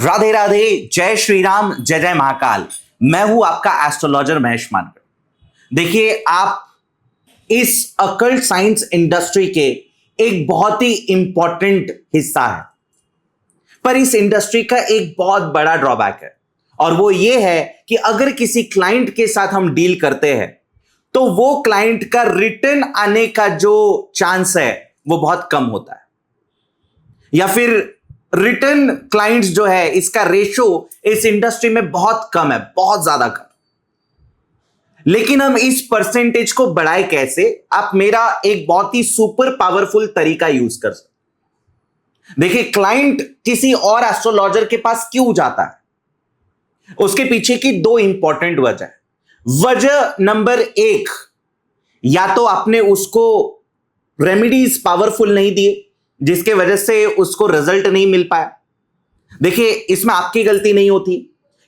राधे राधे, जय श्री राम, जय जय महाकाल। मैं हूं आपका एस्ट्रोलॉजर महेश मानकर। देखिए, आप इस अकल्ट साइंस इंडस्ट्री के एक बहुत ही इंपॉर्टेंट हिस्सा है, पर इस इंडस्ट्री का एक बहुत बड़ा ड्रॉबैक है, और वो ये है कि अगर किसी क्लाइंट के साथ हम डील करते हैं तो वो क्लाइंट का रिटर्न आने का जो चांस है वो बहुत कम होता है, या फिर रिटर्न क्लाइंट्स जो है इसका रेशो इस इंडस्ट्री में बहुत कम है, बहुत ज्यादा कम। लेकिन हम इस परसेंटेज को बढ़ाए कैसे? आप मेरा एक बहुत ही सुपर पावरफुल तरीका यूज कर सकते। देखिए, क्लाइंट किसी और एस्ट्रोलॉजर के पास क्यों जाता है, उसके पीछे की दो इंपॉर्टेंट वजह है। वजह नंबर एक, या तो आपने उसको रेमेडीज पावरफुल नहीं दिए जिसके वजह से उसको रिजल्ट नहीं मिल पाया। देखिए, इसमें आपकी गलती नहीं होती,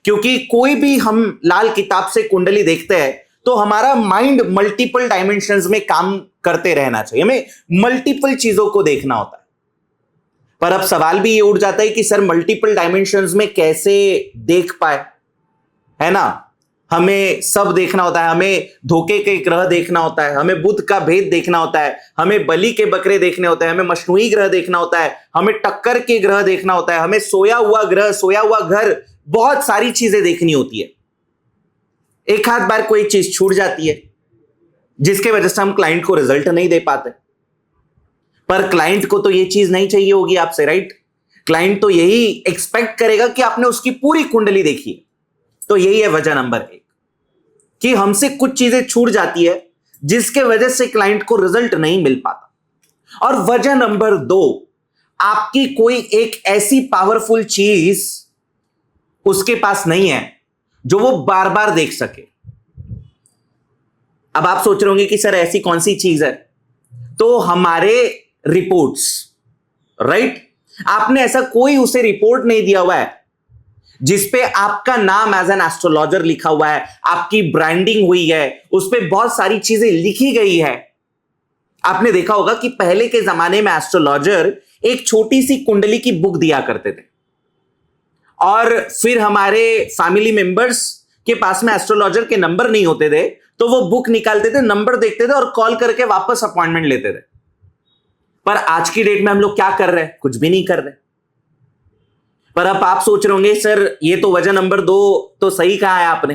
क्योंकि कोई भी हम लाल किताब से कुंडली देखते हैं तो हमारा माइंड मल्टीपल डायमेंशंस में काम करते रहना चाहिए, हमें मल्टीपल चीजों को देखना होता है। पर अब सवाल भी ये उठ जाता है कि सर, मल्टीपल डायमेंशंस में कैसे देख पाए, है ना? हमें सब देखना होता है, हमें धोखे के ग्रह देखना होता है, हमें बुध का भेद देखना होता है, हमें बलि के बकरे देखने होते हैं, हमें मशनूई ग्रह देखना होता है, हमें टक्कर के ग्रह देखना होता है, हमें सोया हुआ ग्रह, सोया हुआ घर, बहुत सारी चीजें देखनी होती है। एक आध बार कोई चीज छूट जाती है जिसके वजह से हम क्लाइंट को रिजल्ट नहीं दे पाते। पर क्लाइंट को तो ये चीज नहीं चाहिए होगी आपसे, राइट? क्लाइंट तो यही एक्सपेक्ट करेगा कि आपने उसकी पूरी कुंडली देखी है। तो यही है वजह नंबर एक, कि हमसे कुछ चीजें छूट जाती है जिसके वजह से क्लाइंट को रिजल्ट नहीं मिल पाता। और वजह नंबर दो, आपकी कोई एक ऐसी पावरफुल चीज उसके पास नहीं है जो वो बार बार देख सके। अब आप सोच रहे होंगे कि सर, ऐसी कौन सी चीज है? तो हमारे रिपोर्ट्स, राइट? आपने ऐसा कोई उसे रिपोर्ट नहीं दिया हुआ है जिसपे आपका नाम एज एन एस्ट्रोलॉजर लिखा हुआ है, आपकी ब्रांडिंग हुई है, उस पे बहुत सारी चीजें लिखी गई है। आपने देखा होगा कि पहले के जमाने में एस्ट्रोलॉजर एक छोटी सी कुंडली की बुक दिया करते थे, और फिर हमारे फैमिली मेंबर्स के पास में एस्ट्रोलॉजर के नंबर नहीं होते थे तो वो बुक निकालते थे, नंबर देखते थे और कॉल करके वापस अपॉइंटमेंट लेते थे। पर आज की डेट में हम लोग क्या कर रहे हैं? कुछ भी नहीं कर रहे। पर अब आप सोच रहे होंगे, सर, ये तो वजह नंबर दो तो सही कहा है आपने,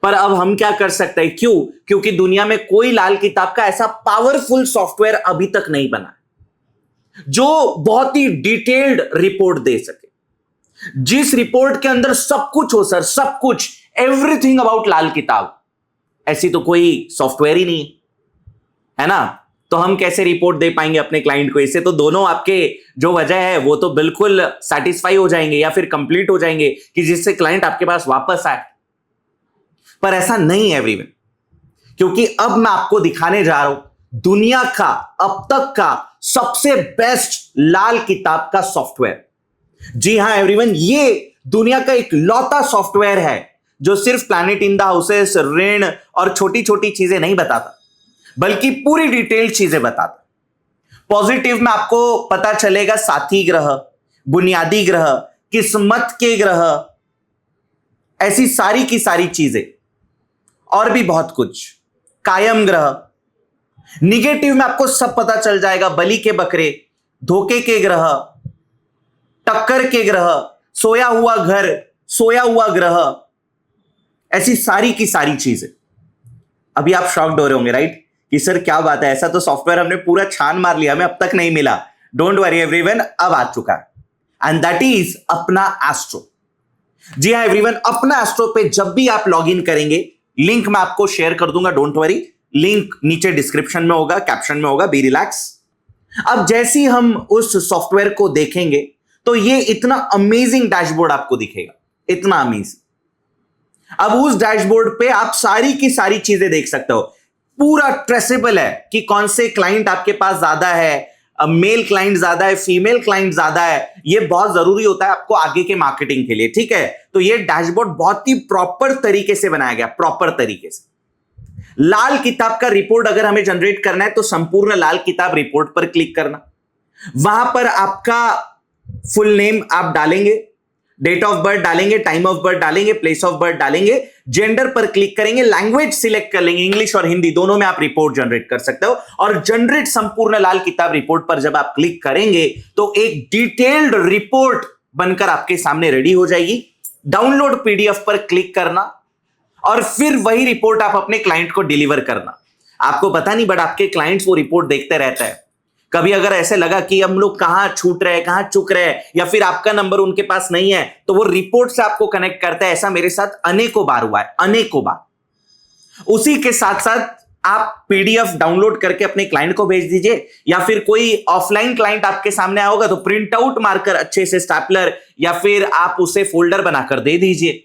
पर अब हम क्या कर सकते हैं? क्यों? क्योंकि दुनिया में कोई लाल किताब का ऐसा पावरफुल सॉफ्टवेयर अभी तक नहीं बना जो बहुत ही डिटेल्ड रिपोर्ट दे सके, जिस रिपोर्ट के अंदर सब कुछ हो सर, सब कुछ, एवरीथिंग अबाउट लाल किताब। ऐसी तो कोई सॉफ्टवेयर ही नहीं है ना? तो हम कैसे रिपोर्ट दे पाएंगे अपने क्लाइंट को? इससे तो दोनों आपके जो वजह है वो तो बिल्कुल सेटिस्फाई हो जाएंगे या फिर कंप्लीट हो जाएंगे, कि जिससे क्लाइंट आपके पास वापस आए। पर ऐसा नहीं है एवरीवन, क्योंकि अब मैं आपको दिखाने जा रहा हूं दुनिया का अब तक का सबसे बेस्ट लाल किताब का सॉफ्टवेयर। जी हां एवरीवन, ये दुनिया का एक लौता सॉफ्टवेयर है जो सिर्फ प्लैनेट इन द हाउसेस, ऋण और छोटी छोटी चीजें नहीं बताता, बल्कि पूरी डिटेल चीजें बताता। पॉजिटिव में आपको पता चलेगा साथी ग्रह, बुनियादी ग्रह, किस्मत के ग्रह, ऐसी सारी की सारी चीजें, और भी बहुत कुछ, कायम ग्रह। निगेटिव में आपको सब पता चल जाएगा, बलि के बकरे, धोखे के ग्रह, टक्कर के ग्रह, सोया हुआ घर, सोया हुआ ग्रह, ऐसी सारी की सारी चीजें। अभी आप शॉक्ड हो रहे होंगे, राइट? कि सर, क्या बात है, ऐसा तो सॉफ्टवेयर हमने पूरा छान मार लिया, हमें अब तक नहीं मिला। डोंट वरी एवरीवन, अब आ चुका है, एंड दैट इज अपना एस्ट्रो। जी हां एवरीवन, अपना एस्ट्रो पे जब भी आप लॉग इन करेंगे, लिंक मैं आपको शेयर कर दूंगा, डोंट वरी, लिंक नीचे डिस्क्रिप्शन में होगा, कैप्शन में होगा, बी रिलैक्स। अब जैसे ही हम उस सॉफ्टवेयर को देखेंगे तो ये इतना अमेजिंग डैशबोर्ड आपको दिखेगा, इतना अमेजिंग। अब उस डैशबोर्ड पे आप सारी की सारी चीजें देख सकते हो, पूरा ट्रेसेबल है कि कौन से क्लाइंट आपके पास ज्यादा है, मेल क्लाइंट ज्यादा है, फीमेल क्लाइंट ज्यादा है। ये बहुत जरूरी होता है आपको आगे के मार्केटिंग के लिए, ठीक है? तो ये डैशबोर्ड बहुत ही प्रॉपर तरीके से बनाया गया, प्रॉपर तरीके से। लाल किताब का रिपोर्ट अगर हमें जनरेट करना है तो संपूर्ण लाल किताब रिपोर्ट पर क्लिक करना, वहां पर आपका फुल नेम आप डालेंगे, डेट ऑफ बर्थ डालेंगे, टाइम ऑफ बर्थ डालेंगे, प्लेस ऑफ बर्थ डालेंगे, जेंडर पर क्लिक करेंगे, लैंग्वेज सिलेक्ट कर लेंगे, इंग्लिश और हिंदी दोनों में आप रिपोर्ट जनरेट कर सकते हो। और जनरेट संपूर्ण लाल किताब रिपोर्ट पर जब आप क्लिक करेंगे तो एक डिटेल्ड रिपोर्ट बनकर आपके सामने रेडी हो जाएगी। डाउनलोड पीडीएफ पर क्लिक करना और फिर वही रिपोर्ट आप अपने क्लाइंट को डिलीवर करना। आपको पता नहीं, बट आपके क्लाइंट्स वो रिपोर्ट देखते रहते हैं। कभी अगर ऐसे लगा कि हम लोग कहां छूट रहे हैं, कहां चुक रहे हैं, या फिर आपका नंबर उनके पास नहीं है, तो वो रिपोर्ट से आपको कनेक्ट करता है। ऐसा मेरे साथ अनेकों बार हुआ है, अनेकों बार। उसी के साथ साथ आप पीडीएफ डाउनलोड करके अपने क्लाइंट को भेज दीजिए, या फिर कोई ऑफलाइन क्लाइंट आपके सामने आया होगा तो प्रिंट आउट मारकर अच्छे से स्टैपलर या फिर आप उसे फोल्डर बनाकर दे दीजिए।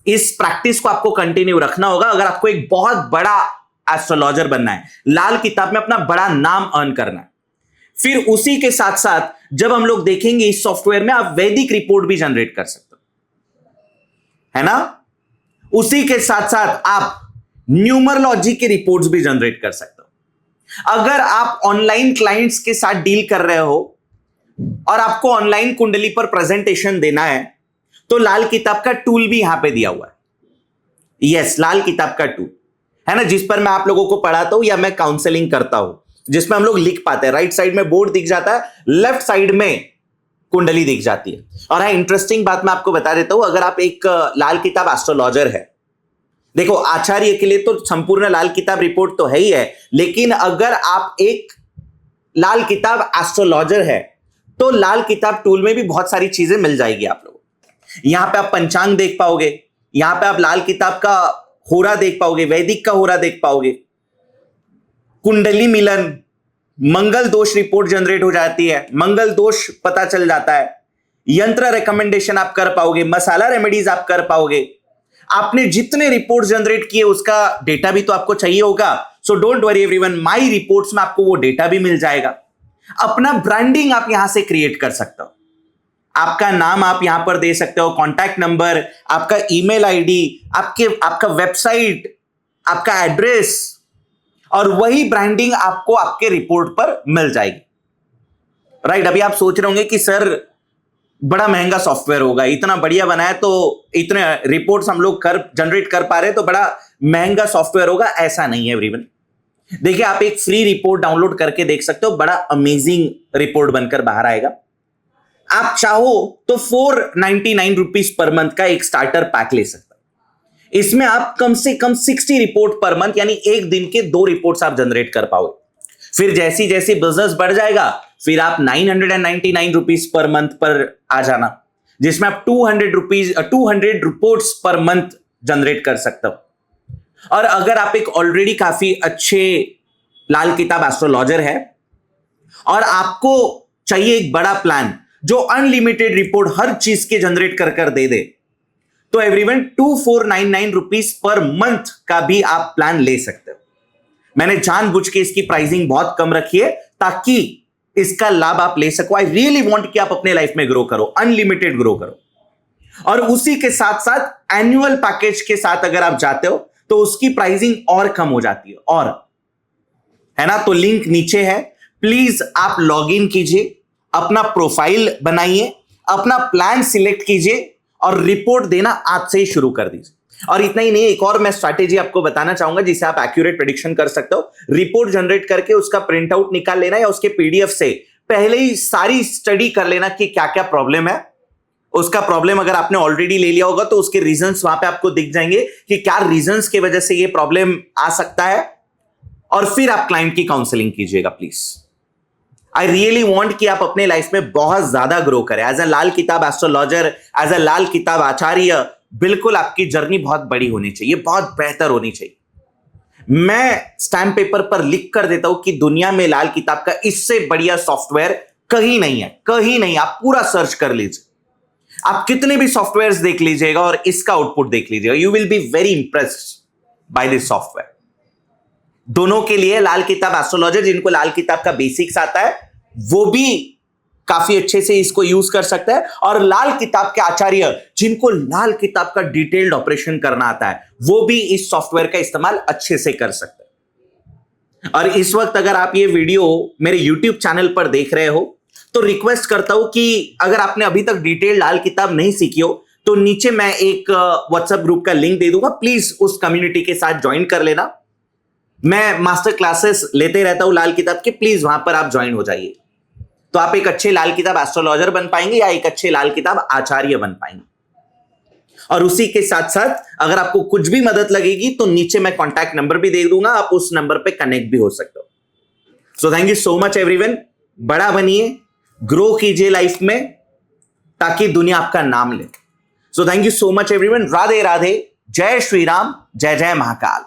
इस प्रैक्टिस को आपको कंटिन्यू रखना होगा अगर आपको एक बहुत बड़ा एस्ट्रोलॉजर बनना है, लाल किताब में अपना बड़ा नाम अर्न करना है। फिर उसी के साथ साथ जब हम लोग देखेंगे इस सॉफ्टवेयर में आप वैदिक रिपोर्ट भी जनरेट कर सकते हो, है ना। उसी के साथ साथ आप न्यूमरोलॉजी के रिपोर्ट्स भी जनरेट कर सकते हो। अगर आप ऑनलाइन क्लाइंट्स के साथ डील कर रहे हो और आपको ऑनलाइन कुंडली पर प्रेजेंटेशन देना है तो लाल किताब का टूल भी यहां पे दिया हुआ है। यस, लाल किताब का टूल है ना, जिस पर मैं आप लोगों को पढ़ाता हूं या मैं काउंसलिंग करता हूं, जिसमें हम लोग लिख पाते हैं। राइट साइड में बोर्ड दिख जाता है, लेफ्ट साइड में कुंडली दिख जाती है। और हाँ, इंटरेस्टिंग बात मैं आपको बता देता हूं, अगर आप एक लाल किताब एस्ट्रोलॉजर है, देखो आचार्य के लिए तो संपूर्ण लाल किताब रिपोर्ट तो है ही है, लेकिन अगर आप एक लाल किताब एस्ट्रोलॉजर है तो लाल किताब टूल में भी बहुत सारी चीजें मिल जाएगी आप लोगों को। यहां पे आप पंचांग देख पाओगे, यहां पे आप लाल किताब का होरा देख पाओगे, वैदिक का होरा देख पाओगे, कुंडली मिलन, मंगल दोष रिपोर्ट जनरेट हो जाती है, मंगल दोष पता चल जाता है, यंत्र रिकमेंडेशन आप कर पाओगे, मसाला रेमेडीज आप कर पाओगे। आपने जितने रिपोर्ट जनरेट किए उसका डेटा भी तो आपको चाहिए होगा। So don't worry everyone, my reports में आपको वो डेटा भी मिल जाएगा। अपना ब्रांडिंग आप यहां से क्रिएट कर सकते हो, आपका नाम आप यहां पर दे सकते हो, कॉन्टैक्ट नंबर, आपका ईमेल आईडी, आपका वेबसाइट, आपका एड्रेस, और वही ब्रांडिंग आपको आपके रिपोर्ट पर मिल जाएगी। राइट, अभी आप सोच रहे होंगे कि सर बड़ा महंगा सॉफ्टवेयर होगा, इतना बढ़िया बनाया तो इतने रिपोर्ट्स हम लोग जनरेट कर पा रहे तो बड़ा महंगा सॉफ्टवेयर होगा। ऐसा नहीं है एवरीवन। देखिए, आप एक फ्री रिपोर्ट डाउनलोड करके देख सकते हो, बड़ा अमेजिंग रिपोर्ट बनकर बाहर आएगा। आप चाहो तो 499 रुपीज पर मंथ का एक स्टार्टर पैक ले सकते हो। इसमें आप कम से कम 60 रिपोर्ट पर मंथ, यानी एक दिन के 2 रिपोर्ट्स आप जनरेट कर पाओगे। फिर जैसी जैसी बिजनेस बढ़ जाएगा फिर आप 999 रुपीज पर मंथ पर आ जाना, जिसमें आप 200 रिपोर्ट्स पर मंथ जनरेट कर सकते हो। और अगर आप एक ऑलरेडी काफी अच्छे लाल किताब एस्ट्रोलॉजर है और आपको चाहिए एक बड़ा प्लान जो अनलिमिटेड रिपोर्ट हर चीज के जनरेट कर दे दे, तो एवरीवन 2499 रुपीज पर मंथ का भी आप प्लान ले सकते हो। मैंने जानबूझ के इसकी प्राइसिंग बहुत कम रखी है ताकि इसका लाभ आप ले सको। आई रियली वांट कि आप अपने लाइफ में ग्रो करो, अनलिमिटेड ग्रो करो। और उसी के साथ साथ एनुअल पैकेज के साथ अगर आप जाते हो तो उसकी प्राइसिंग और कम हो जाती है, और है ना। तो लिंक नीचे है, प्लीज आप लॉग इन कीजिए, अपना प्रोफाइल बनाइए, अपना प्लान सिलेक्ट कीजिए और रिपोर्ट देना आज से ही शुरू कर दीजिए। और इतना ही नहीं, एक और मैं स्ट्रैटेजी आपको बताना चाहूंगा जिससे आप एक्यूरेट प्रेडिक्शन कर सकते हो। रिपोर्ट जनरेट करके उसका प्रिंट आउट निकाल लेना या उसके पीडीएफ से पहले ही सारी स्टडी कर लेना कि क्या क्या प्रॉब्लम है। उसका प्रॉब्लम अगर आपने ऑलरेडी ले लिया होगा तो उसके रीजंस वहां पे आपको दिख जाएंगे कि क्या रीजंस की वजह से ये प्रॉब्लम आ सकता है, और फिर आप क्लाइंट की काउंसलिंग कीजिएगा प्लीज। आई रियली वॉन्ट कि आप अपने लाइफ में बहुत ज्यादा ग्रो करें एज अ लाल किताब एस्ट्रोलॉजर, एज अ लाल किताब आचार्य। बिल्कुल आपकी जर्नी बहुत बड़ी होनी चाहिए, बहुत बेहतर होनी चाहिए। मैं स्टैम्प पेपर पर लिख कर देता हूं कि दुनिया में लाल किताब का इससे बढ़िया सॉफ्टवेयर कहीं नहीं है, कहीं नहीं। आप पूरा सर्च कर लीजिए, आप कितने भी सॉफ्टवेयर देख लीजिएगा और इसका आउटपुट देख लीजिएगा, you will be very impressed by this software. दोनों के लिए लाल किताब एस्ट्रोलॉजर जिनको लाल किताब का बेसिक्स आता है वो भी काफी अच्छे से इसको यूज कर सकता है, और लाल किताब के आचार्य जिनको लाल किताब का डिटेल्ड ऑपरेशन करना आता है वो भी इस सॉफ्टवेयर का इस्तेमाल अच्छे से कर सकते हैं। और इस वक्त अगर आप ये वीडियो मेरे YouTube चैनल पर देख रहे हो तो रिक्वेस्ट करता हूं कि अगर आपने अभी तक डिटेल लाल किताब नहीं सीखी हो तो नीचे मैं एक व्हाट्सएप ग्रुप का लिंक दे दूंगा, प्लीज उस कम्युनिटी के साथ ज्वाइन कर लेना। मैं मास्टर क्लासेस लेते रहता हूं लाल किताब के, प्लीज वहां पर आप ज्वाइन हो जाइए। तो आप एक अच्छे लाल किताब एस्ट्रोलॉजर बन पाएंगे या एक अच्छे लाल किताब आचार्य बन पाएंगे। और उसी के साथ साथ अगर आपको कुछ भी मदद लगेगी तो नीचे मैं कॉन्टैक्ट नंबर भी दे दूंगा, आप उस नंबर पे कनेक्ट भी हो सकते हो। So thank you so much everyone. बड़ा बनिए, ग्रो कीजिए लाइफ में, ताकि दुनिया आपका नाम ले। So thank you so much everyone. Radhe Radhe, जय श्री राम, जय जय महाकाल।